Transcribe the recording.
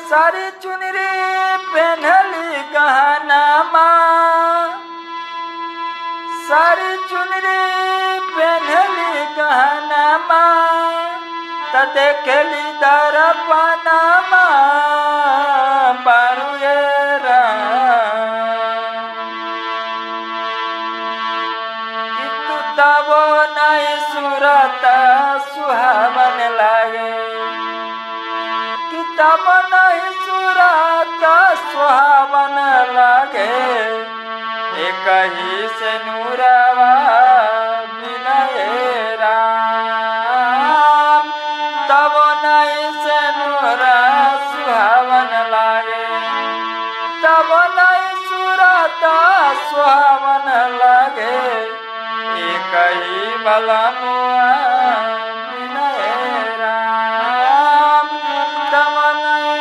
सारी चुनरी पहनली गहनामा, सारी चुनरी पहनली गहनामा, त देखली दर्पणमा बारुएरा किंतु तब नहीं सूरत सुहावन लागे, तब नहीं सूरत सुहावन लागे। एक ही से नूरवा विनय राम, तब नहीं से नूरा सुहावन लागे, तब नहीं सूरत सुहावन लागे। एक ही बलमुआ विनय राम, तब नहीं